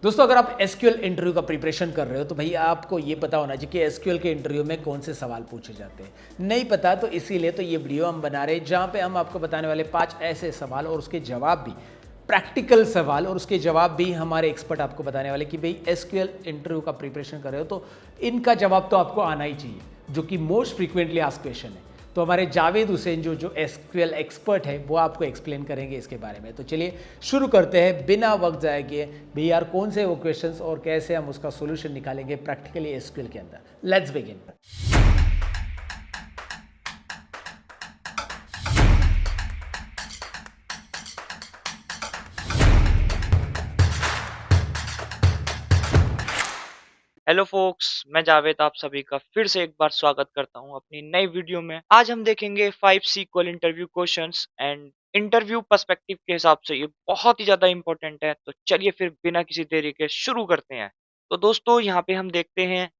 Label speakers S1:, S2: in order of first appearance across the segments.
S1: दोस्तों अगर आप एसक्यूएल इंटरव्यू का प्रिपरेशन कर रहे हो तो भैया आपको ये पता होना चाहिए कि एसक्यूएल के इंटरव्यू में कौन से सवाल पूछे जाते हैं। नहीं पता तो इसीलिए तो ये वीडियो हम बना रहे हैं जहाँ पे हम आपको बताने वाले 5 ऐसे सवाल और उसके जवाब भी, प्रैक्टिकल सवाल और उसके जवाब भी हमारे एक्सपर्ट आपको बताने वाले कि भाई एसक्यूएल इंटरव्यू का प्रिपरेशन कर रहे हो तो इनका जवाब तो आपको आना ही चाहिए, जो कि मोस्ट फ्रीक्वेंटली आस्क्ड क्वेश्चन है। तो हमारे जावेद हुसैन जो एसक्यूएल एक्सपर्ट है वो आपको एक्सप्लेन करेंगे इसके बारे में। तो चलिए शुरू करते हैं बिना वक्त जाए किए। भाई यार कौन से वो क्वेश्चंस और कैसे हम उसका सॉल्यूशन निकालेंगे प्रैक्टिकली एसक्यूएल के अंदर। Let's begin.
S2: हेलो फोक्स, मैं जावेद आप सभी का फिर से एक बार स्वागत करता हूं अपनी नई वीडियो में। आज हम देखेंगे 5 SQL interview questions and interview perspective के हिसाब से ये बहुत ही ज्यादा इंपॉर्टेंट है। तो चलिए फिर बिना किसी देरी के शुरू करते हैं। तो दोस्तों यहाँ पे हम देखते हैं,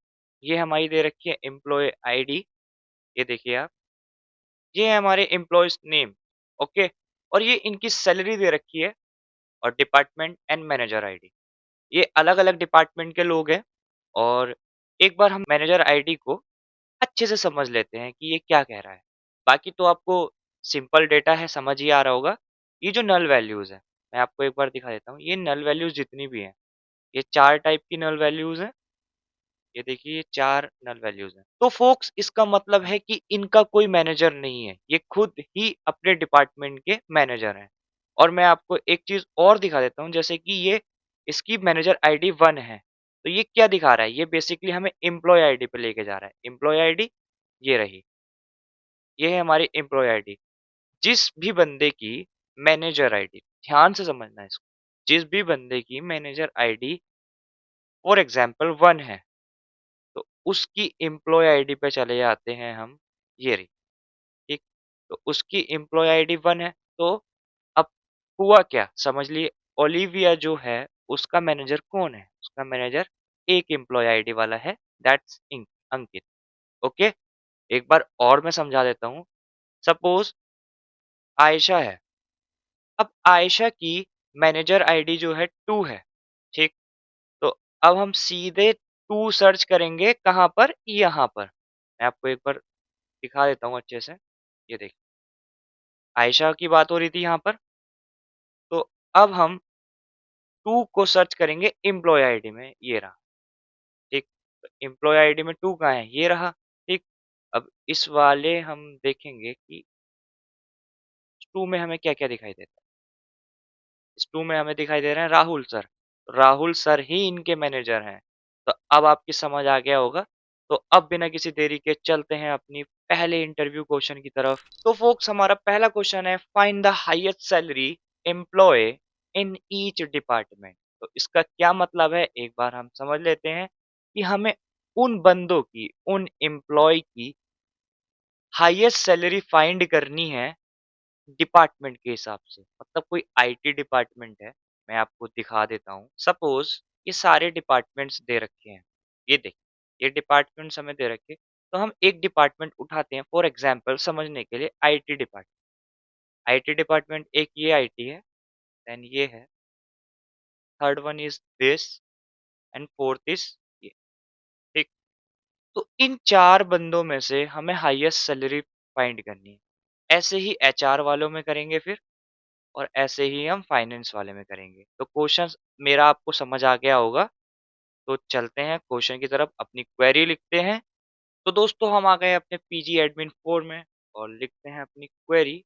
S2: ये हमारी दे रखी है एम्प्लॉय आईडी। ये देखिए आप, ये है हमारे एम्प्लॉयज नेम। ओके, और ये इनकी सैलरी दे रखी है, और डिपार्टमेंट एंड मैनेजर आईडी। ये अलग अलग डिपार्टमेंट के लोग हैं। और एक बार हम मैनेजर आईडी को अच्छे से समझ लेते हैं कि ये क्या कह रहा है। बाकी तो आपको सिंपल डेटा है, समझ ही आ रहा होगा। ये जो नल वैल्यूज है, मैं आपको एक बार दिखा देता हूँ। ये नल वैल्यूज जितनी भी हैं, ये 4 टाइप की नल वैल्यूज हैं। ये देखिए, ये 4 नल वैल्यूज हैं। तो फोक्स, इसका मतलब है कि इनका कोई मैनेजर नहीं है, ये खुद ही अपने डिपार्टमेंट के मैनेजर हैं। और मैं आपको एक चीज और दिखा देता हूँ, जैसे कि ये इसकी मैनेजर आईडी 1 है। तो ये क्या दिखा रहा है, ये बेसिकली हमें एम्प्लॉय आईडी पे लेके जा रहा है। एम्प्लॉय आईडी ये रही, ये है हमारी एम्प्लॉय आईडी। जिस भी बंदे की मैनेजर आईडी, ध्यान से समझना है इसको, जिस भी बंदे की मैनेजर आईडी फॉर एग्जाम्पल 1 है, तो उसकी एम्प्लॉय आईडी पे चले जाते हैं हम। ये रही, ठीक। तो उसकी एम्प्लॉय आईडी 1 है। तो अब हुआ क्या, समझ लिए। ओलिविया जो है, उसका मैनेजर कौन है? उसका मैनेजर एक एम्प्लॉय आईडी वाला है, दैट्स अंकित। ओके, एक बार और मैं समझा देता हूँ। सपोज आयशा है। अब आयशा की मैनेजर आईडी जो है 2 है, ठीक। तो अब हम सीधे 2 सर्च करेंगे, कहाँ पर? यहाँ पर। मैं आपको एक बार दिखा देता हूँ अच्छे से। ये देखिए, आयशा की बात हो रही थी यहाँ पर। तो अब हम 2 को सर्च करेंगे एम्प्लॉय आईडी में, ये रहा, ठीक। तो एम्प्लॉय आईडी में 2 कहाँ है? ये रहा, ठीक। अब इस वाले हम देखेंगे कि 2 में हमें क्या-क्या दिखाई देता है। इस 2 में हमें दिखाई दे रहे हैं राहुल सर। राहुल सर ही इनके मैनेजर हैं। तो अब आपकी समझ आ गया होगा। तो अब बिना किसी देरी के चलते हैं अपनी पहले इंटरव्यू क्वेश्चन की तरफ। तो फोक्स, हमारा पहला क्वेश्चन है, find the highest salary employee in each department. तो इसका क्या मतलब है, एक बार हम समझ लेते हैं कि हमें उन बंदों की, उन एम्प्लॉय की हाईएस्ट सैलरी फाइंड करनी है डिपार्टमेंट के हिसाब से। मतलब कोई आईटी डिपार्टमेंट है, मैं आपको दिखा देता हूँ। सपोज ये सारे डिपार्टमेंट्स दे रखे हैं। ये देखिए, ये डिपार्टमेंट्स हमें दे रखे। तो हम एक डिपार्टमेंट उठाते हैं, फॉर एग्जांपल समझने के लिए आईटी डिपार्टमेंट। आईटी डिपार्टमेंट एक ये आईटी है, देन ये है, third one is this, and fourth is ये, ठीक। तो इन 4 बंदों में से हमें हाईएस्ट सैलरी फाइंड करनी है। ऐसे ही एचआर वालों में करेंगे फिर, और ऐसे ही हम फाइनेंस वाले में करेंगे। तो क्वेश्चन मेरा आपको समझ आ गया होगा। तो चलते हैं क्वेश्चन की तरफ, अपनी क्वेरी लिखते हैं। तो दोस्तों, हम आ गए अपने पीजी एडमिन 4 में और लिखते हैं अपनी क्वेरी।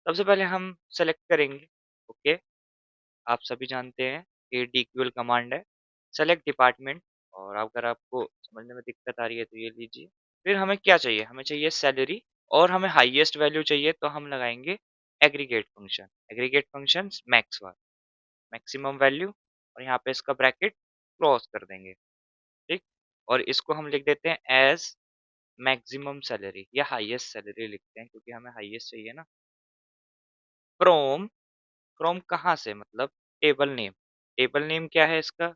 S2: सबसे पहले हम सेलेक्ट करेंगे, ओके, आप सभी जानते हैं कि डीक्यूएल कमांड है, सेलेक्ट डिपार्टमेंट। और अगर आपको समझने में दिक्कत आ रही है तो ये लीजिए। फिर हमें क्या चाहिए, हमें चाहिए सैलरी, और हमें हाईएस्ट वैल्यू चाहिए। तो हम लगाएंगे aggregate function. Aggregate function max वाला, मैक्सिमम वैल्यू, और यहाँ पे इसका ब्रैकेट क्लोज कर देंगे, ठीक। और इसको हम लिख देते हैं एज मैक्सिमम सैलरी, या हाईएस्ट सैलरी लिखते हैं क्योंकि हमें हाईएस्ट चाहिए ना। फ्रॉम, फ्रॉम कहाँ से, मतलब टेबल नेम। टेबल नेम क्या है इसका?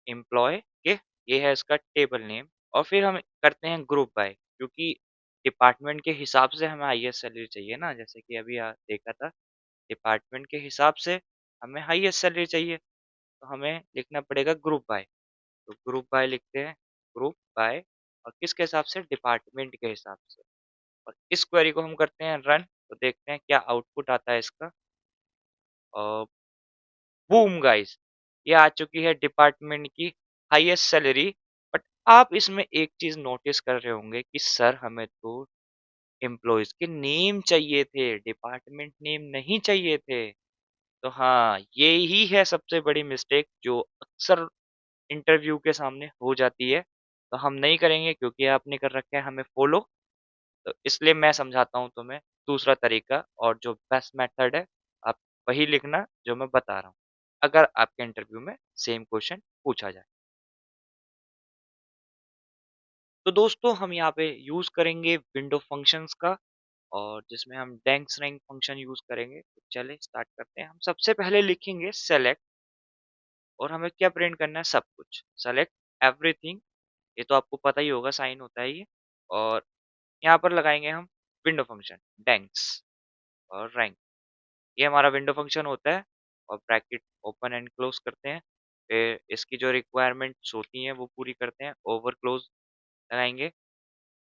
S2: एम्प्लॉय के, ये है इसका टेबल नेम। और फिर हम करते हैं ग्रुप बाय, क्योंकि डिपार्टमेंट के हिसाब से हमें हाईएस्ट सैलरी चाहिए ना, जैसे कि अभी देखा था, डिपार्टमेंट के हिसाब से हमें हाईएस्ट सैलरी चाहिए। तो हमें लिखना पड़ेगा ग्रुप बाय। तो ग्रुप बाय लिखते हैं, ग्रुप बाय, और किसके हिसाब से? डिपार्टमेंट के हिसाब से। और इस क्वेरी को हम करते हैं रन, तो देखते हैं क्या आउटपुट आता है इसका। और बूम गाइस, ये आ चुकी है डिपार्टमेंट की हाईएस्ट सैलरी। बट आप इसमें एक चीज नोटिस कर रहे होंगे कि सर हमें तो एम्प्लॉयज के नेम चाहिए थे, डिपार्टमेंट नेम नहीं चाहिए थे। तो हाँ, यही है सबसे बड़ी मिस्टेक जो अक्सर इंटरव्यू के सामने हो जाती है। तो हम नहीं करेंगे क्योंकि आपने कर रखा है हमें फॉलो। तो इसलिए मैं समझाता हूँ तुम्हें दूसरा तरीका, और जो बेस्ट मेथड है, आप वही लिखना जो मैं बता रहा हूँ, अगर आपके इंटरव्यू में सेम क्वेश्चन पूछा जाए। तो दोस्तों हम यहाँ पे यूज करेंगे विंडो फंक्शंस का, और जिसमें हम डेंक्स रैंक फंक्शन यूज करेंगे। तो चले स्टार्ट करते हैं। हम सबसे पहले लिखेंगे सेलेक्ट, और हमें क्या प्रिंट करना है? सब कुछ। सेलेक्ट एवरीथिंग, ये तो आपको पता ही होगा, साइन होता है ये। और यहाँ पर लगाएंगे हम विंडो फंक्शन डेंक्स और रैंक, ये हमारा विंडो फंक्शन होता है। और ब्रैकेट ओपन एंड क्लोज करते हैं। फिर इसकी जो रिक्वायरमेंट्स होती हैं वो पूरी करते हैं। ओवर क्लोज लगाएंगे।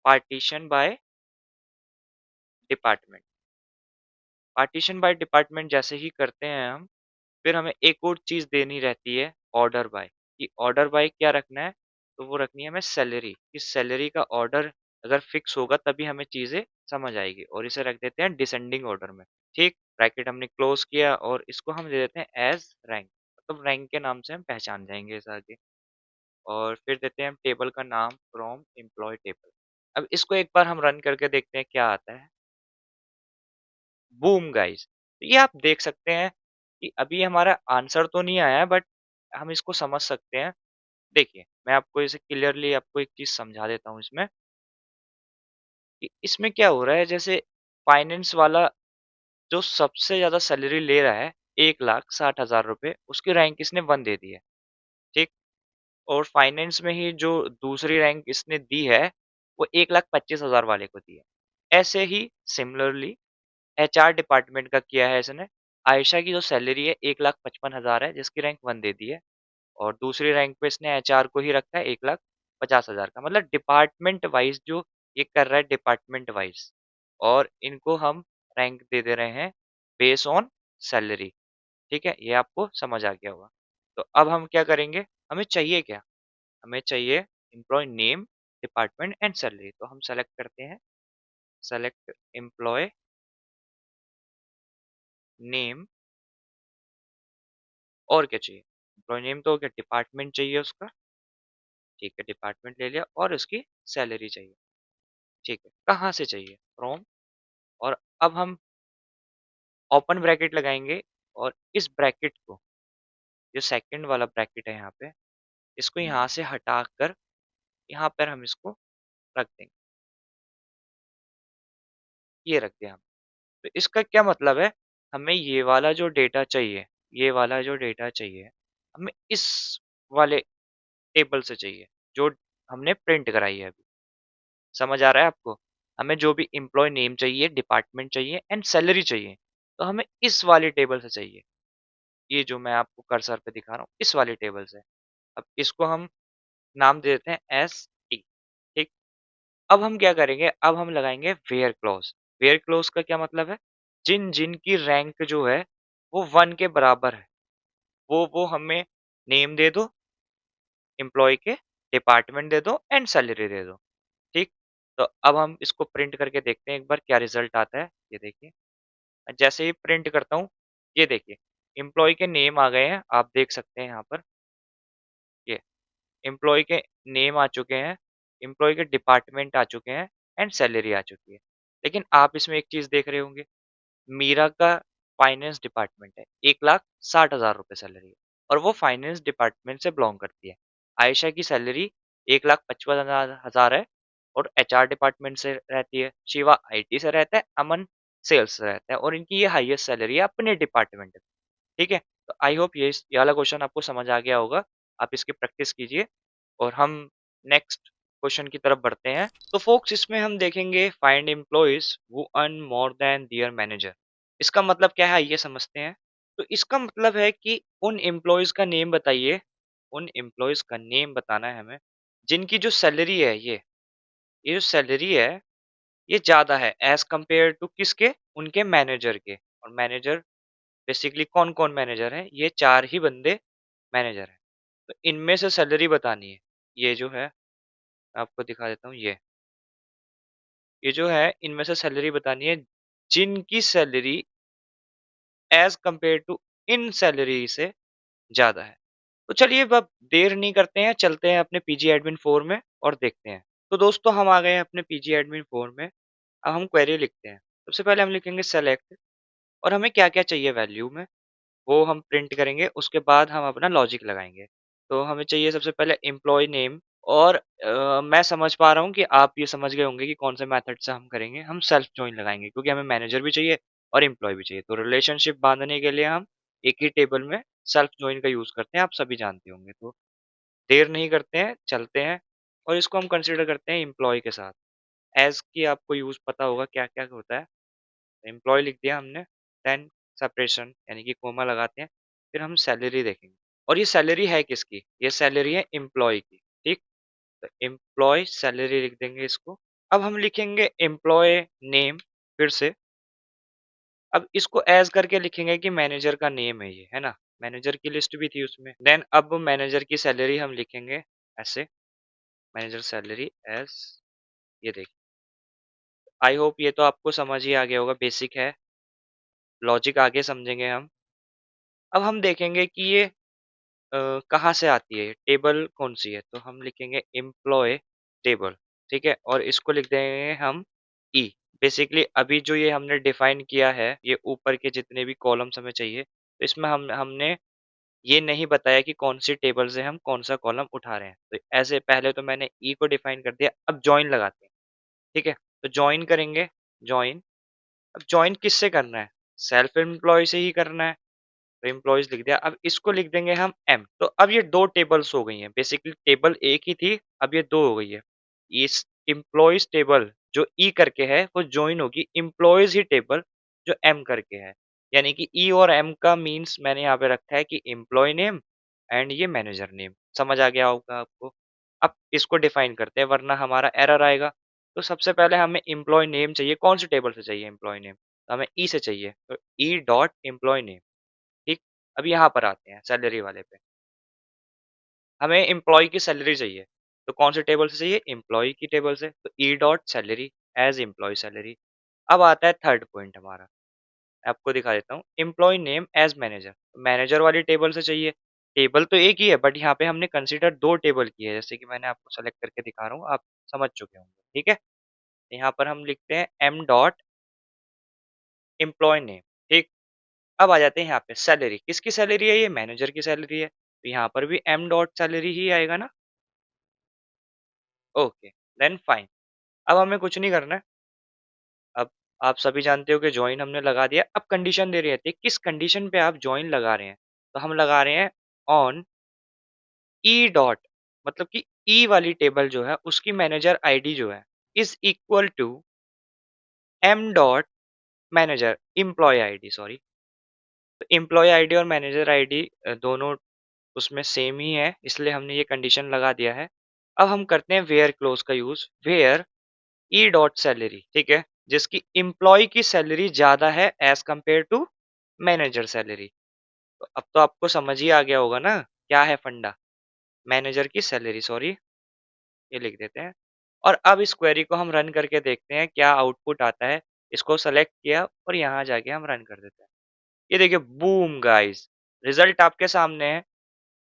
S2: Partition by department, partition by department जैसे ही करते हैं हम, फिर हमें एक और चीज़ देनी रहती है, ऑर्डर बाय। कि ऑर्डर बाय क्या रखना है? तो वो रखनी है हमें सैलरी। कि सैलरी का ऑर्डर अगर फिक्स होगा तभी हमें चीज़ें समझ आएगी, और इसे रख देते हैं डिसेंडिंग ऑर्डर में। ठीक, ब्रैकेट हमने क्लोज किया, और इसको हम दे देते हैं एज रैंक, मतलब रैंक के नाम से हम पहचान जाएंगे इस आगे। और फिर देते हैं हम टेबल का नाम फ्रॉम एम्प्लॉय टेबल। अब इसको एक बार हम रन करके देखते हैं क्या आता है। बूम गाइस, तो ये आप देख सकते हैं कि अभी हमारा आंसर तो नहीं आया है, बट हम इसको समझ सकते हैं। देखिए, मैं आपको इसे क्लियरली आपको एक चीज समझा देता हूँ इसमें, कि इसमें क्या हो रहा है। जैसे फाइनेंस वाला जो सबसे ज्यादा सैलरी ले रहा है, 1,60,000 रुपए, उसकी रैंक इसने 1 दे दी है। ठीक, और फाइनेंस में ही जो दूसरी रैंक इसने दी है, वो 1,25,000 वाले को दी है। ऐसे ही सिमिलरली एचआर डिपार्टमेंट का किया है इसने। आयशा की जो सैलरी है 1,55,000 है, जिसकी रैंक 1 दे दी है। और दूसरी रैंक पे इसने एचआर को ही रखा है 1,50,000 का। मतलब डिपार्टमेंट वाइज जो ये कर रहा है, डिपार्टमेंट वाइज, और इनको हम रैंक दे दे रहे हैं बेस ऑन सैलरी। ठीक है, ये आपको समझ आ गया होगा। तो अब हम क्या करेंगे? हमें चाहिए क्या? हमें चाहिए employee name, department and salary. तो हम सेलेक्ट करते हैं, सेलेक्ट एम्प्लॉय नेम, और क्या चाहिए? एम्प्लॉय नेम तो हो गया, डिपार्टमेंट चाहिए उसका। ठीक है, डिपार्टमेंट ले लिया, और उसकी सैलरी चाहिए। ठीक है, कहाँ से चाहिए? फ्रॉम। और अब हम ओपन ब्रैकेट लगाएंगे, और इस ब्रैकेट को, जो सेकंड वाला ब्रैकेट है यहाँ पे, इसको यहाँ से हटा कर यहाँ पर हम इसको रख देंगे। ये रख दिया हम। तो इसका क्या मतलब है? हमें ये वाला जो डेटा चाहिए, ये वाला जो डेटा चाहिए, हमें इस वाले टेबल से चाहिए, जो हमने प्रिंट कराई है अभी। समझ आ रहा है आपको? हमें जो भी एम्प्लॉय नेम चाहिए, डिपार्टमेंट चाहिए एंड सैलरी चाहिए, तो हमें इस वाले टेबल से चाहिए। ये जो मैं आपको कर्सर पे दिखा रहा हूँ, इस वाले टेबल से। अब इसको हम नाम दे देते हैं एस टी। ठीक, अब हम क्या करेंगे? अब हम लगाएंगे वेयर क्लॉज। वेयर क्लॉज का क्या मतलब है? जिन जिन की रैंक जो है वो 1 के बराबर है, वो हमें नेम दे दो एम्प्लॉय के, डिपार्टमेंट दे दो एंड सैलरी दे दो। ठीक, तो अब हम इसको प्रिंट करके देखते हैं एक बार क्या रिजल्ट आता है। ये देखिए, जैसे ही प्रिंट करता हूँ, ये देखिए एम्प्लॉय के नेम आ गए हैं, आप देख सकते हैं यहाँ पर। ये एम्प्लॉय के नेम आ चुके हैं, एम्प्लॉय के डिपार्टमेंट आ चुके हैं एंड सैलरी आ चुकी है। लेकिन आप इसमें एक चीज देख रहे होंगे, मीरा का फाइनेंस डिपार्टमेंट है, 1,60,000 रुपए सैलरी है, और वो फाइनेंस डिपार्टमेंट से बिलोंग करती है। आयशा की सैलरी 1,55,000 है, और एचआर डिपार्टमेंट से रहती है। शिवा आईटी से रहता है, अमन सेल्स से रहता है, और इनकी ये हाईएस्ट सैलरी है अपने डिपार्टमेंट में। ठीक है, तो आई होप ये वाला क्वेश्चन आपको समझ आ गया होगा। आप इसकी प्रैक्टिस कीजिए, और हम नेक्स्ट क्वेश्चन की तरफ बढ़ते हैं। तो फोक्स इसमें हम देखेंगे find employees who earn more than there manager. इसका मतलब क्या है, ये समझते हैं। तो इसका मतलब है कि उन एम्प्लॉइज़ का नेम बताइए, उन एम्प्लॉइज़ का नेम बताना है हमें, जिनकी जो सैलरी है ये जो सैलरी है, ये ज़्यादा है एज़ कम्पेयर टू किसके? उनके मैनेजर के। और मैनेजर बेसिकली कौन-कौन मैनेजर हैं? ये 4 ही बंदे मैनेजर हैं। तो इनमें से सैलरी बतानी है। ये जो है, मैं आपको दिखा देता हूँ ये जो है इनमें से सैलरी बतानी है, जिनकी सैलरी एज़ कम्पेयर टू इन सैलरी से ज़्यादा है। तो चलिए अब देर नहीं करते हैं, चलते हैं अपने पीजी एडमिन 4 में और देखते हैं। तो दोस्तों हम आ गए हैं अपने पीजी एडमिन 4 में। अब हम क्वेरी लिखते हैं। सबसे पहले हम लिखेंगे सेलेक्ट और हमें क्या-क्या चाहिए वैल्यू में, वो हम प्रिंट करेंगे। उसके बाद हम अपना लॉजिक लगाएँगे। तो हमें चाहिए सबसे पहले एम्प्लॉयी नेम और मैं समझ पा रहा हूँ कि आप ये समझ गए होंगे कि कौन से मेथड से हम करेंगे। हम सेल्फ जॉइन लगाएँगे क्योंकि हमें मैनेजर भी चाहिए और एम्प्लॉयी भी चाहिए। तो रिलेशनशिप बाँधने के लिए हम एक ही टेबल में सेल्फ जॉइन का यूज़ करते हैं, आप सभी जानते होंगे। तो देर नहीं करते हैं, चलते हैं और इसको हम कंसीडर करते हैं एम्प्लॉयी के साथ। ऐज़ की आपको यूज़ पता होगा क्या-क्या होता है। एम्प्लॉयी लिख दिया हमने, देन सेपरेशन यानी कि कोमा लगाते हैं, फिर हम सैलरी देखेंगे और ये सैलरी है किसकी? ये सैलरी है एम्प्लॉयी की, ठीक? तो एम्प्लॉयी सैलरी लिख देंगे इसको। अब हम लिखेंगे एम्प्लॉयी नेम फिर से। अब इसको ऐज़ करके लिखेंगे कि मैनेजर का नेम है ये, है ना? मैनेजर की लिस्ट भी थी उसमें। देन अब मैनेजर की सैलरी हम लिखेंगे ऐसे, मैनेजर सैलरी एज़ ये देखिए। आई होप ये तो आपको समझ ही आ गया होगा, बेसिक है, लॉजिक आगे समझेंगे हम। अब हम देखेंगे कि ये कहाँ से आती है, टेबल कौन-सी है? तो हम लिखेंगे एम्प्लॉयी टेबल, ठीक है? और इसको लिख देंगे हम ई। बेसिकली अभी जो ये हमने डिफाइन किया है, ये ऊपर के जितने भी कॉलम्स हमें चाहिए, तो इसमें हमने ये नहीं बताया कि कौन-सी टेबल से हम कौन-सा कॉलम उठा रहे हैं। तो ऐसे पहले तो मैंने ई को डिफाइन कर दिया, अब जॉइन लगाते हैं, ठीक है? तो जॉइन करेंगे, जॉइन। अब जॉइन किससे करना है? सेल्फ एम्प्लॉयी से ही करना है। तो एम्प्लॉइज़ लिख दिया। अब इसको लिख देंगे हम एम। तो अब ये 2 टेबल्स हो गई हैं। बेसिकली टेबल एक ही थी, अब ये 2 हो गई है। इस एम्प्लॉइज़ टेबल जो ई करके है, वो जॉइन होगी एम्प्लॉइज़ ही टेबल जो एम करके है। यानी कि ई और एम का मीन्स मैंने यहाँ पे रखा है कि एम्प्लॉयी नेम एंड ये मैनेजर नेम। समझ आ गया होगा आपको। अब इसको डिफाइन करते हैं वरना हमारा एरर आएगा। तो सबसे पहले हमें एम्प्लॉयी नेम चाहिए, कौन से टेबल से चाहिए एम्प्लॉयी नेम? तो हमें ई से चाहिए। तो ई डॉट एम्प्लॉयी नेम। ठीक, अब यहाँ पर आते हैं सैलरी वाले पे। हमें एम्प्लॉयी की सैलरी चाहिए, तो कौन से टेबल से चाहिए? एम्प्लॉयी की टेबल से, तो ई dot salary as employee salary. अब आता है थर्ड पॉइंट हमारा, मैं आपको दिखा देता हूँ, employee name as manager. Manager वाली टेबल से चाहिए, टेबल तो एक ही है बट यहाँ पे हमने कंसीडर 2 टेबल की है, जैसे कि मैंने आपको सेलेक्ट करके दिखा रहा हूँ, आप समझ चुके होंगे, ठीक है? यहाँ पर हम लिखते हैं एम डॉट एम्प्लॉयी नेम, ठीक? अब आ जाते हैं यहाँ पे सैलरी, किसकी सैलरी है ये? मैनेजर की सैलरी है, तो यहाँ पर भी एम डॉट सैलरी ही आएगा ना? Okay, then fine. अब हमें कुछ नहीं करना है, अब आप सभी जानते हो कि जॉइन हमने लगा दिया, अब कंडीशन दे रही है, किस कंडीशन पे आप जॉइन लगा रहे हैं? तो हम लगा रहे हैं ऑन ई डॉट, मतलब कि ई वाली टेबल जो है उसकी मैनेजर आईडी जो है is equal to M dot manager employee ID sorry. तो एम्प्लॉयी आईडी और मैनेजर आईडी दोनों उसमें सेम ही है, इसलिए हमने ये कंडीशन लगा दिया है। अब हम करते हैं वेयर क्लॉज़ का use, where E dot salary, ठीक है? जिसकी एम्प्लॉयी की सैलरी ज़्यादा है as compared to manager salary. तो अब तो आपको समझ ही आ गया होगा ना, क्या है फंडा? मैनेजर की सैलरी सॉरी, ये लिख देते हैं। और अब इस क्वेरी को हम रन करके देखते हैं क्या आउटपुट आता है। इसको सेलेक्ट किया और यहाँ जाके हम रन कर देते हैं। ये देखिए बूम गाइस, रिजल्ट आपके सामने है।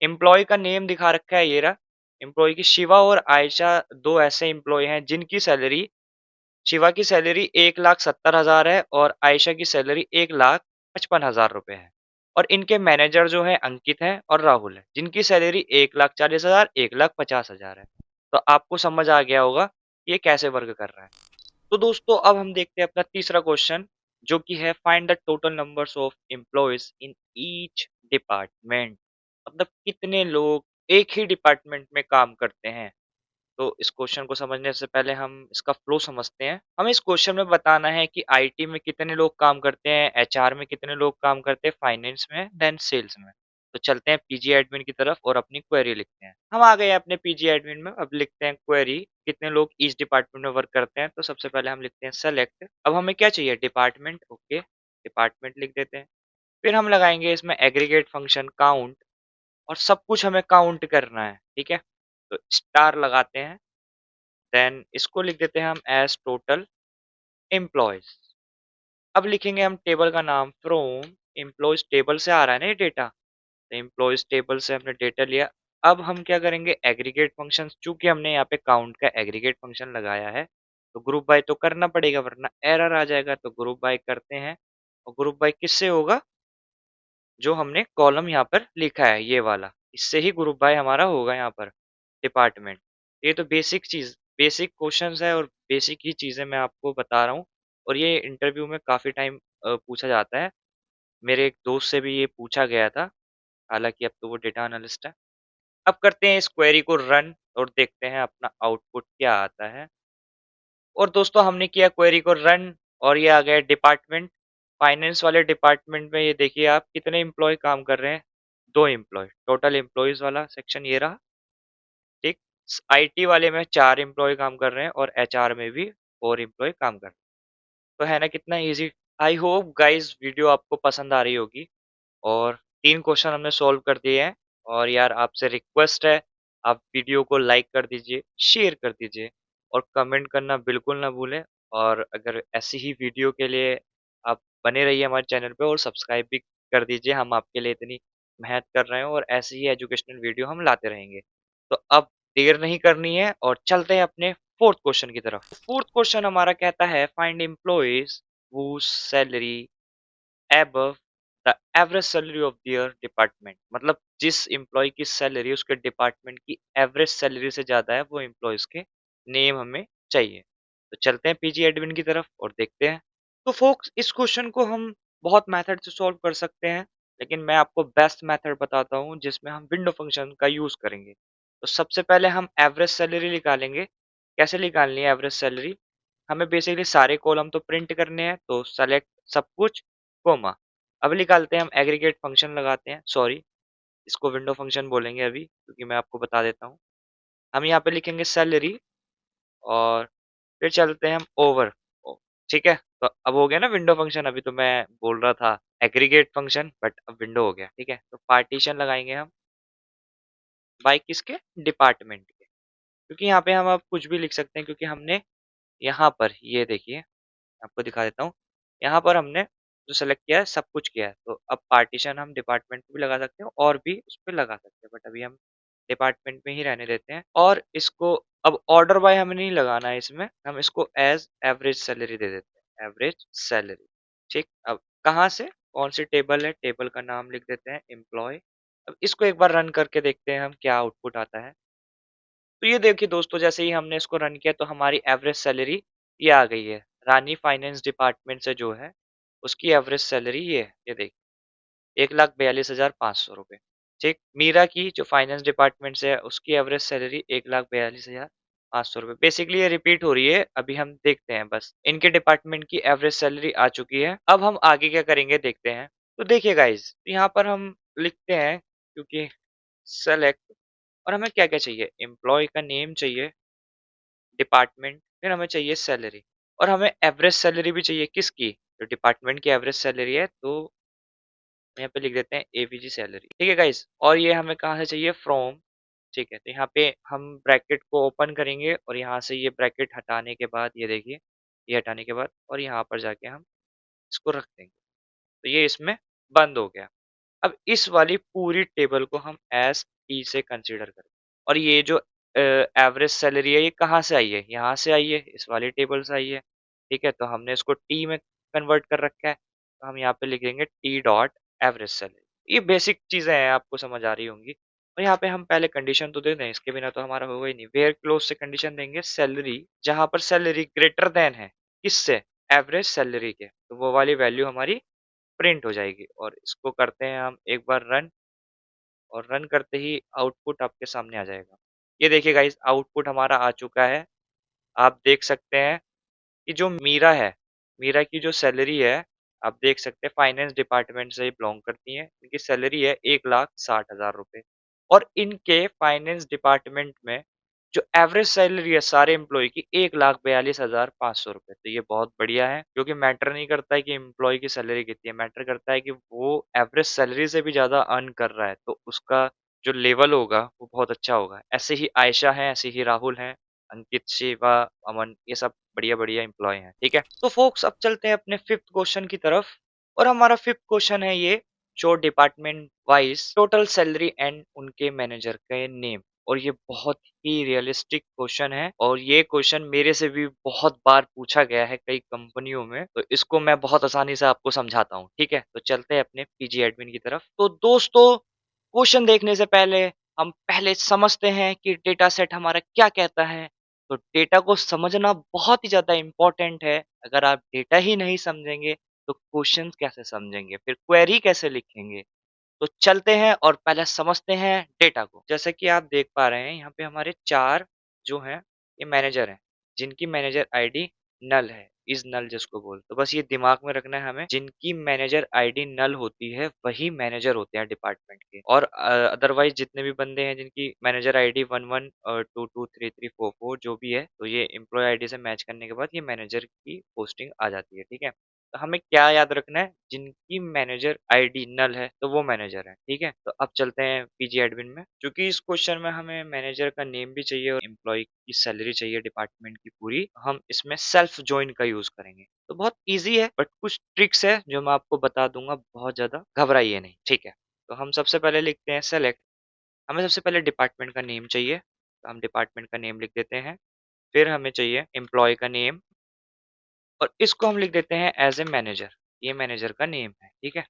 S2: एम्प्लॉयी का नेम दिखा रखा है ये रहा। एम्प्लॉयी की शिवा और आयशा 2 ऐसे एम्प्लॉयी हैं जिनकी सैलरी, शिवा की सैलरी 1,70,000 है और आयशा की सैलरी 1,55,000 रुपए है। और इनके मैनेजर जो हैं अंकित हैं और राहुल हैं, जिनकी सैलरी 1,40,000, 1,50,000 है। तो आपको समझ आ गया होगा कि ये कैसे वर्क कर रहा है। तो दोस्तों अब हम देखते हैं अपना तीसरा क्वेश्चन, जो कि है find the total numbers of employees in each department. मतलब कितने लोग एक ही डिपार्टमेंट में काम करते हैं। तो इस क्वेश्चन को समझने से पहले हम इसका फ्लो समझते हैं। हमें इस क्वेश्चन में बताना है कि आईटी में कितने लोग काम करते हैं, एचआर में कितने लोग काम करते हैं, फाइनेंस में, देन सेल्स में। तो चलते हैं पीजी एडमिन की तरफ और अपनी क्वेरी लिखते हैं। हम आ गए हैं अपने पीजी एडमिन में। अब लिखते हैं क्वेरी, कितने लोग ईच डिपार्टमेंट में वर्क करते हैं। तो सबसे पहले हम लिखते हैं सेलेक्ट। अब हमें क्या चाहिए, डिपार्टमेंट। ओके, डिपार्टमेंट लिख देते हैं। फिर हम लगाएंगे इसमें एग्रीगेट फंक्शन काउंट, और सब कुछ हमें काउंट करना है, ठीक है। तो स्टार लगाते हैं, देन इसको लिख देते हैं हम एज टोटल एम्प्लॉयज। अब लिखेंगे हम टेबल का नाम फ्रॉम एम्प्लॉयज, टेबल से आ रहा है ना ये डेटा, तो एम्प्लॉयज टेबल से हमने डेटा लिया। अब हम क्या करेंगे, एग्रीगेट फंक्शन, चूंकि हमने यहाँ पे काउंट का एग्रीगेट फंक्शन लगाया है तो ग्रुप बाय तो करना पड़ेगा वरना एरर आ जाएगा। तो ग्रुप बाय करते हैं, और ग्रुप बाय किससे होगा, जो हमने कॉलम यहाँ पर लिखा है ये वाला, इससे ही ग्रुप बाय हमारा होगा यहाँ पर, डिपार्टमेंट। ये तो बेसिक चीज, बेसिक क्वेश्चंस है और बेसिक ही चीजें मैं आपको बता रहा हूँ। और ये इंटरव्यू में काफी टाइम पूछा जाता है। मेरे एक दोस्त से भी ये पूछा गया था, हालांकि अब तो वो डेटा एनालिस्ट है। अब करते हैं इस क्वेरी को रन और देखते हैं अपना आउटपुट क्या आता है। और दोस्तों हमने किया क्वेरी को रन, और ये आ गया डिपार्टमेंट। फाइनेंस वाले डिपार्टमेंट में ये देखिए आप कितने एम्प्लॉय काम कर रहे हैं, 2 एम्प्लॉय। टोटल एम्प्लॉयज वाला सेक्शन ये रहा, ठीक। आईटी वाले में 4 एम्प्लॉय काम कर रहे हैं और एचआर में भी 4 एम्प्लॉय काम कर रहे हैं। तो है ना कितना easy. I hope guys video आपको पसंद आ रही होगी, और 3 क्वेश्चन हमने सॉल्व कर दिए हैं। और यार आपसे रिक्वेस्ट है, आप वीडियो को लाइक कर दीजिए, शेयर कर दीजिए, और कमेंट करना बिल्कुल ना भूलें। और अगर ऐसी ही वीडियो के लिए आप बने रहिए हमारे चैनल पे, और सब्सक्राइब भी कर दीजिए। हम आपके लिए इतनी मेहनत कर रहे हैं और ऐसी ही एजुकेशनल वीडियो हम लाते रहेंगे। तो अब देर नहीं करनी है और चलते हैं अपने फोर्थ क्वेश्चन की तरफ। फोर्थ क्वेश्चन हमारा कहता है find employees whose salary above the average salary of their department. मतलब जिस एम्प्लॉय की सैलरी उसके डिपार्टमेंट की एवरेज सैलरी से ज्यादा है, वो एम्प्लॉयज के नेम हमें चाहिए। तो चलते हैं पीजी एडमिन की तरफ और देखते हैं। तो फोक्स इस क्वेश्चन को हम बहुत मेथड से सॉल्व कर सकते हैं, लेकिन मैं आपको बेस्ट मेथड बताता हूँ जिसमें हम विंडो फंक्शन का यूज करेंगे। तो सबसे पहले हम एवरेज सैलरी निकालेंगे। कैसे निकालनी है एवरेज सैलरी, हमें बेसिकली सारे कॉलम तो प्रिंट करने हैं, तो सेलेक्ट सब कुछ, कोमा। अब निकालते हैं हम एग्रीगेट फंक्शन लगाते हैं, सॉरी इसको विंडो फंक्शन बोलेंगे अभी, क्योंकि मैं आपको बता देता हूँ। हम यहाँ पे लिखेंगे सैलरी, और फिर चलते हैं हम ओवर। ठीक है, तो अब हो गया ना विंडो फंक्शन। अभी तो मैं बोल रहा था एग्रीगेट फंक्शन, बट अब विंडो हो गया, ठीक है। तो पार्टीशन लगाएंगे हम बाय किसके, डिपार्टमेंट के, क्योंकि यहाँ पे हम अब कुछ भी लिख सकते हैं, क्योंकि हमने यहाँ पर ये देखिए, आपको दिखा देता हूँ। यहाँ पर हमने जो सेलेक्ट किया है सब कुछ किया है, तो अब पार्टीशन हम डिपार्टमेंट पे भी लगा सकते हैं और भी उस पर लगा सकते हैं, बट अभी हम डिपार्टमेंट में ही रहने देते हैं। और इसको अब ऑर्डर बाय हमें नहीं लगाना है इसमें, हम इसको एज एवरेज सैलरी दे देते हैं, एवरेज सैलरी। ठीक, अब कहाँ से, कौन सी टेबल है, टेबल का नाम लिख देते हैं एम्प्लॉय। अब इसको एक बार रन करके देखते हैं हम क्या आउटपुट आता है। तो ये देखिए दोस्तों, जैसे ही हमने इसको रन किया तो हमारी एवरेज सैलरी ये आ गई है। रानी फाइनेंस डिपार्टमेंट से जो है उसकी एवरेज सैलरी ये है, ये देखिए 1,42,500 रुपये। ठीक, मीरा की जो फाइनेंस डिपार्टमेंट से है उसकी एवरेज सैलरी 1,42,500 रुपये। बेसिकली ये रिपीट हो रही है, अभी हम देखते हैं बस। इनके डिपार्टमेंट की एवरेज सैलरी आ चुकी है, अब हम आगे क्या करेंगे देखते हैं। तो देखिए गाइज, यहाँ पर हम लिखते हैं, क्योंकि सेलेक्ट, और हमें क्या क्या चाहिए, एम्प्लॉय का नेम चाहिए, डिपार्टमेंट, फिर हमें चाहिए सैलरी, और हमें एवरेज सैलरी भी चाहिए किसकी, जो डिपार्टमेंट की एवरेज सैलरी है। तो यहाँ पे लिख देते हैं एवीजी सैलरी, ठीक है गाइस। और ये हमें कहाँ से चाहिए, फ्रॉम। ठीक है, तो यहाँ पे हम ब्रैकेट को ओपन करेंगे और यहाँ से ये ब्रैकेट हटाने के बाद ये देखिए, ये हटाने के बाद और यहाँ पर जाके हम इसको रख देंगे, तो ये इसमें बंद हो गया। अब इस वाली पूरी टेबल को हम एस टी से कंसीडर करें, और ये जो एवरेज सैलरी है ये कहाँ से आई है, यहाँ से आई है, इस वाली टेबल से आई है। ठीक है, तो हमने इसको टी में कन्वर्ट कर रखा है, तो हम यहाँ पे लिख देंगे टी डॉट एवरेज सैलरी। ये बेसिक चीजें हैं, आपको समझ आ रही होंगी। और यहाँ पे हम पहले कंडीशन तो दे दें, इसके बिना तो हमारा होगा ही नहीं। वेयर क्लोज से कंडीशन देंगे सैलरी, जहां पर सैलरी ग्रेटर देन है किससे, एवरेज सैलरी के, तो वो वाली वैल्यू हमारी प्रिंट हो जाएगी। और इसको करते हैं हम एक बार रन, और रन करते ही आउटपुट आपके सामने आ जाएगा। ये देखिए गाइस आउटपुट हमारा आ चुका है। आप देख सकते हैं कि जो मीरा है, मीरा की जो सैलरी है, आप देख सकते हैं फाइनेंस डिपार्टमेंट से ही बिलॉन्ग करती हैं। इनकी सैलरी है 1,60,000 रुपए और इनके फाइनेंस डिपार्टमेंट में जो एवरेज सैलरी है सारे एम्प्लॉयी की 1,42,500 रुपए। तो ये बहुत बढ़िया है क्योंकि मैटर नहीं करता है कि एम्प्लॉयी की सैलरी कितनी है, मैटर करता है कि वो एवरेज सैलरी से भी ज़्यादा अर्न कर रहा है, तो उसका जो लेवल होगा वो बहुत अच्छा होगा। ऐसे ही आयशा हैं, ऐसे ही राहुल हैं, अंकित, शिवा, अमन ये सब बढ़िया-बढ़िया एम्प्लॉयी हैं, ठीक है? तो फोल्क्स अब चलते हैं अपने 5th क्वेश्चन की तरफ और हमारा 5th क्वेश्चन है ये show department wise total salary and उनके मैनेजर के नेम और ये बहुत ही रियलिस्टिक क्वेश्चन है और ये क्वेश्चन मेरे से भी बहुत बार पूछा गया है कई कंपनियों में, तो इसको मैं बहुत आसानी से आपको समझाता हूँ, ठीक है? तो चलते हैं अपने पीजी एडमिन की तरफ। तो दोस्तों, क्वेश्चन देखने से पहले हम पहले समझते हैं कि डेटा सेट हमारा क्या कहता है। तो डेटा को समझना बहुत ही ज़्यादा इम्पोर्टेंट है। अगर आप डेटा ही नहीं समझेंगे, तो क्वेश्चंस कैसे समझेंगे? फिर क्वेरी कैसे लिखेंगे? तो चलते हैं और पहले समझते हैं डेटा को। जैसे कि आप देख पा रहे हैं यहाँ पे हमारे 4 जो हैं ये मैनेजर हैं, जिनकी मैनेजर आईडी नल है, इज़ नल जिसको बोलते हैं। तो बस ये दिमाग में रखना है हमें, जिनकी मैनेजर आईडी नल होती है वही मैनेजर होते हैं डिपार्टमेंट के और अदरवाइज़ जितने भी बंदे हैं जिनकी मैनेजर आईडी 11 22 33 44 जो भी है, तो ये एम्प्लॉयी आईडी से मैच करने के बाद ये मैनेजर की पोस्टिंग आ जाती है, ठीक है? तो हमें क्या याद रखना है जिनकी मैनेजर आईडी नल है तो वो मैनेजर है, ठीक है? तो अब चलते हैं पीजी एडमिन में। क्योंकि इस क्वेश्चन में हमें मैनेजर का नेम भी चाहिए और एम्प्लॉय की सैलरी चाहिए डिपार्टमेंट की पूरी, हम इसमें सेल्फ जॉइन का यूज करेंगे। तो बहुत ईजी है बट कुछ ट्रिक्स है जो मैं आपको बता दूंगा, बहुत ज्यादा घबराइए नहीं, ठीक है? तो हम सबसे पहले लिखते हैं सेलेक्ट। हमें सबसे पहले डिपार्टमेंट का नेम चाहिए, तो हम डिपार्टमेंट का नेम लिख देते हैं। फिर हमें चाहिए एम्प्लॉय का नेम और इसको हम लिख देते हैं एज ए मैनेजर। ये मैनेजर का नेम है, ठीक है?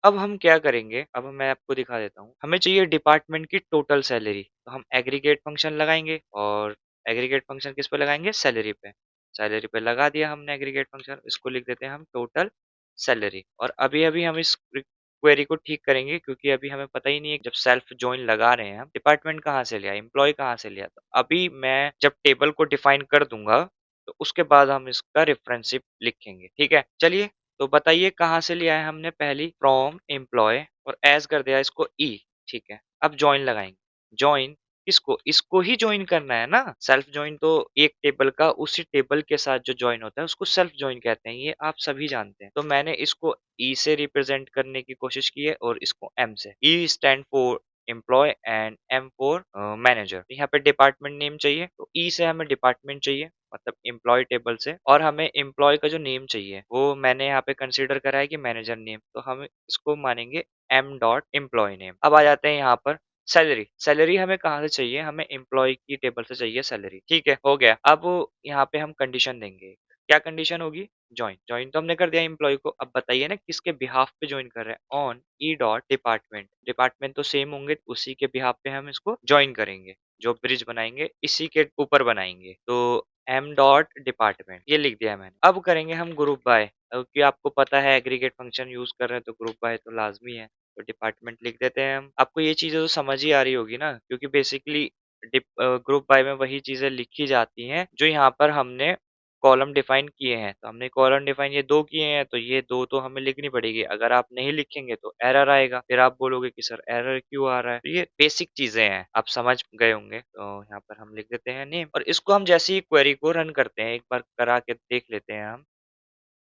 S2: अब हम क्या करेंगे, अब मैं आपको दिखा देता हूँ। हमें चाहिए डिपार्टमेंट की टोटल सैलरी, तो हम एग्रीगेट फंक्शन लगाएँगे और एग्रीगेट फंक्शन किस पे लगाएँगे? सैलरी पे। सैलरी पे लगा दिया हमने एग्रीगेट फंक्शन, इसको लिख देते हैं हम टोटल सैलरी और अभी-अभी हम इस क्वेरी को ठीक करेंगे क्योंकि अभी हमें पता ही नहीं है जब सेल्फ जॉइन लगा रहे हैं हम, डिपार्टमेंट कहाँ से लिया, एम्प्लॉयी कहाँ से लिया। तो अभी मैं जब टेबल को डिफाइन कर दूँगा, तो उसके बाद हम इसका रेफरेंसिव लिखेंगे, ठीक है? चलिए तो बताइए कहाँ से लिया है हमने? पहली फ्रॉम एम्प्लॉय और एज कर दिया इसको ई, ठीक है? अब जॉइन लगाएंगे। जॉइन किसको? इसको ही जॉइन करना है ना। सेल्फ जॉइन तो एक टेबल का उसी टेबल के साथ जो जॉइन होता है उसको सेल्फ जॉइन कहते हैं, ये आप सभी जानते हैं। तो मैंने इसको ई से रिप्रेजेंट करने की कोशिश की है और इसको एम से। E stand for employee and M for manager. यहाँ पे डिपार्टमेंट नेम चाहिए तो ई से हमें डिपार्टमेंट चाहिए, मतलब एम्प्लॉय टेबल से, और हमें एम्प्लॉय का जो नेम चाहिए वो मैंने यहाँ पे कंसीडर करा है कि मैनेजर नेम, तो हम इसको मानेंगे एम डॉट एम्प्लॉय नेम। अब आ जाते हैं यहाँ पर सैलरी। सैलरी हमें कहाँ से चाहिए? हमें एम्प्लॉय की टेबल से चाहिए सैलरी, ठीक है, हो गया। अब यहाँ पे हम कंडीशन देंगे। क्या कंडीशन होगी? ज्वाइन। ज्वाइन तो हमने कर दिया एम्प्लॉय को। अब बताइए ना किसके बिहाफ पे ज्वाइन कर रहे हैं? On E dot department. Department तो सेम होंगे, उसी के बिहाफ पे हम इसको ज्वाइन करेंगे। जो ब्रिज बनाएंगे इसी के ऊपर बनाएंगे, तो एम डॉट डिपार्टमेंट ये लिख दिया मैंने। अब करेंगे हम ग्रुप बाय, क्योंकि आपको पता है एग्रीगेट फंक्शन यूज कर रहे हैं तो ग्रुप बाय तो लाजमी है, तो डिपार्टमेंट लिख देते हैं हम। आपको ये चीजें तो समझ ही आ रही होगी ना, क्योंकि बेसिकली ग्रुप बाय में वही चीजें लिखी जाती हैं जो यहाँ पर हमने कॉलम डिफाइन किए हैं। तो हमने कॉलम डिफाइन ये दो किए हैं, तो ये दो तो हमें लिखनी पड़ेगी। अगर आप नहीं लिखेंगे तो एरर आएगा, फिर आप बोलोगे कि सर एरर क्यों आ रहा है। तो ये बेसिक चीजें हैं, आप समझ गए होंगे। तो यहाँ पर हम लिख देते हैं नेम और इसको हम जैसे ही क्वेरी को रन करते हैं, एक बार करा के देख लेते हैं हम।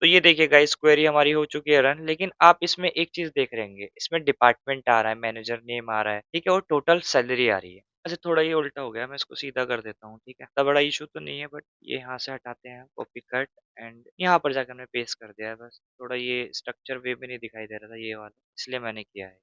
S2: तो ये देखिए गाइस क्वेरी हमारी हो चुकी है रन, लेकिन आप इसमें एक चीज देख रहे होंगे, इसमें डिपार्टमेंट आ रहा है, मैनेजर नेम आ रहा है, ठीक है, और टोटल सैलरी आ रही है। अच्छा थोड़ा ये उल्टा हो गया, मैं इसको सीधा कर देता हूँ, ठीक है, इतना बड़ा इशू तो नहीं है, बट ये यहाँ से हटाते हैं, कॉपी कट एंड यहाँ पर जाकर हमने पेस्ट कर दिया है। बस थोड़ा ये स्ट्रक्चर वे में नहीं दिखाई दे रहा था ये वाला, इसलिए मैंने किया है।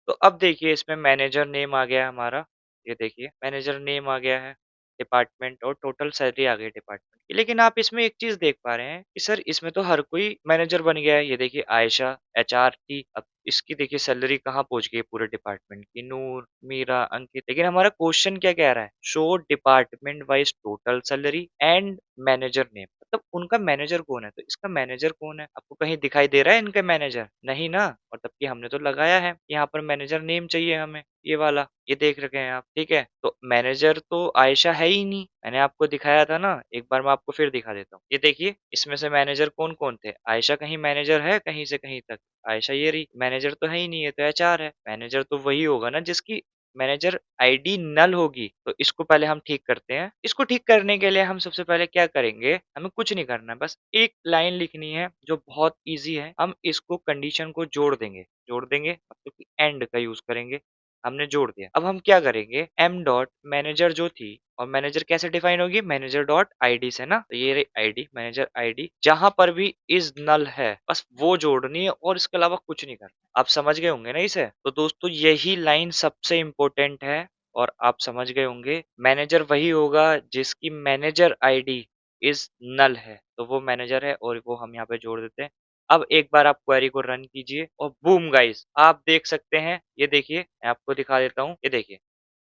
S2: तो अब देखिए इसमें मैनेजर नेम आ गया है हमारा, ये देखिए मैनेजर नेम आ गया है, डिपार्टमेंट और टोटल सैलरी आ गई डिपार्टमेंट की। लेकिन आप इसमें एक चीज देख पा रहे हैं कि सर इसमें तो हर कोई मैनेजर बन गया है। ये देखिए आयशा एचआर थी, अब इसकी देखिए सैलरी कहाँ पहुंच गई पूरे डिपार्टमेंट की, नूर, मीरा, अंकित। लेकिन हमारा क्वेश्चन क्या कह रहा है? Show department wise total salary and manager name. मतलब उनका मैनेजर कौन है? तो इसका मैनेजर कौन है? आपको कहीं दिखाई दे रहा है इनका मैनेजर? नहीं ना, और तब हमने तो लगाया है, यहाँ पर मैनेजर नेम चाहिए हमें, ये वाला, ये देख रखे हैं आप, ठीक है? तो मैनेजर तो आयशा है ही नहीं, मैंने आपको दिखाया था ना, एक बार मैं आपको फिर दिखा देता हूँ। ये देखिए, इसमें से मैनेजर कौन-कौन थे? आयशा कहीं मैनेजर है कहीं से कहीं तक? आयशा ये रही, मैनेजर तो है ही नहीं, ये तो एचआर है। मैनेजर तो वही होगा ना जिसकी मैनेजर आईडी नल होगी। तो इसको पहले हम ठीक करते हैं। इसको ठीक करने के लिए हम सबसे पहले क्या करेंगे, हमें कुछ नहीं करना है, बस एक लाइन लिखनी है जो बहुत ईज़ी है। हम इसको कंडीशन को जोड़ देंगे मतलब कि एंड का यूज़ करेंगे। हमने जोड़ दिया। अब हम क्या करेंगे, एम डॉट मैनेजर जो थी, और मैनेजर कैसे डिफाइन होगी, मैनेजर डॉट आईडी से ना, तो ये रही आईडी, मैनेजर आईडी, जहां पर भी इज नल है बस वो जोड़नी है और इसके अलावा कुछ नहीं करना। आप समझ गए होंगे ना इसे? तो दोस्तों यही लाइन सबसे इंपॉर्टेंट है और आप समझ गए होंगे। मैनेजर वही होगा जिसकी मैनेजर आईडी इज नल है, तो वो मैनेजर है और वो हम यहाँ पे जोड़ देते हैं। अब एक बार आप क्वेरी को रन कीजिए और बूम गाइस, आप देख सकते हैं, ये देखिए मैं आपको दिखा देता हूँ, ये देखिए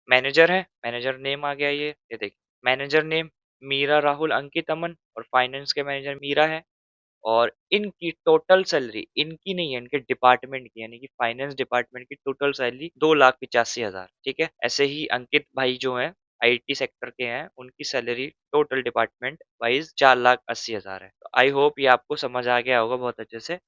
S2: मैनेजर है, मैनेजर नेम आ गया, ये देखिए मैनेजर नेम मीरा राहुल अंकित अमन, और फाइनेंस के मैनेजर मीरा है, और इनकी टोटल सैलरी, इनकी नहीं है, इनके डिपार्टमेंट की, यानी कि फाइनेंस डिपार्टमेंट की टोटल सैलरी 2,85,000, ठीक है। ऐसे ही अंकित भाई जो हैं आईटी सेक्टर के हैं, उनकी सैलरी टोटल डिपार्टमेंट वाइज 4,80,000 है। तो आई होप ये आपको समझ आ गया होगा बहुत अच्छे से,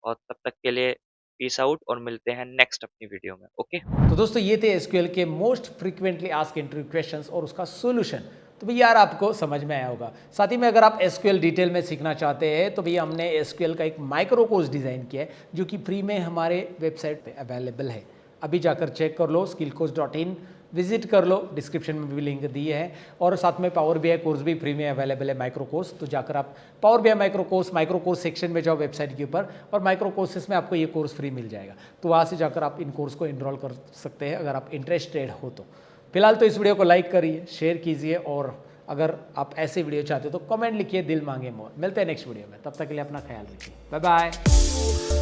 S2: और तब तक के लिए पीस आउट, और मिलते हैं नेक्स्ट अपनी वीडियो में। ओके।
S1: तो दोस्तों ये थे एसक्यूएल के most frequently ask interview questions और उसका सॉल्यूशन। तो भैया यार आपको समझ में आया होगा। साथ ही में अगर आप एसक्यूएल डिटेल में सीखना चाहते हैं तो भैया हमने एसक्यूएल का एक माइक्रो कोर्स डिज़ाइन किया है जो कि फ्री में हमारे वेबसाइट पे अवेलेबल है। अभी जाकर चेक कर लो, skillcoach.in विजिट कर लो, डिस्क्रिप्शन में भी लिंक दिए हैं। और साथ में पावर बीआई कोर्स भी फ्री में अवेलेबल है, माइक्रो कोर्स। तो जाकर आप power BI micro course section में जाओ वेबसाइट के ऊपर, और माइक्रो कोर्सेस में आपको ये कोर्स फ्री मिल जाएगा। तो वहाँ से जाकर आप इन कोर्स को इनरोल कर सकते हैं अगर आप इंटरेस्टेड हो तो। फिलहाल तो इस वीडियो को लाइक करिए, शेयर कीजिए, और अगर आप ऐसे वीडियो चाहते हो तो कमेंट लिखिए, दिल मांगे मोर। मिलते हैं नेक्स्ट वीडियो में, तब तक के लिए अपना ख्याल रखिए, बाय बाय।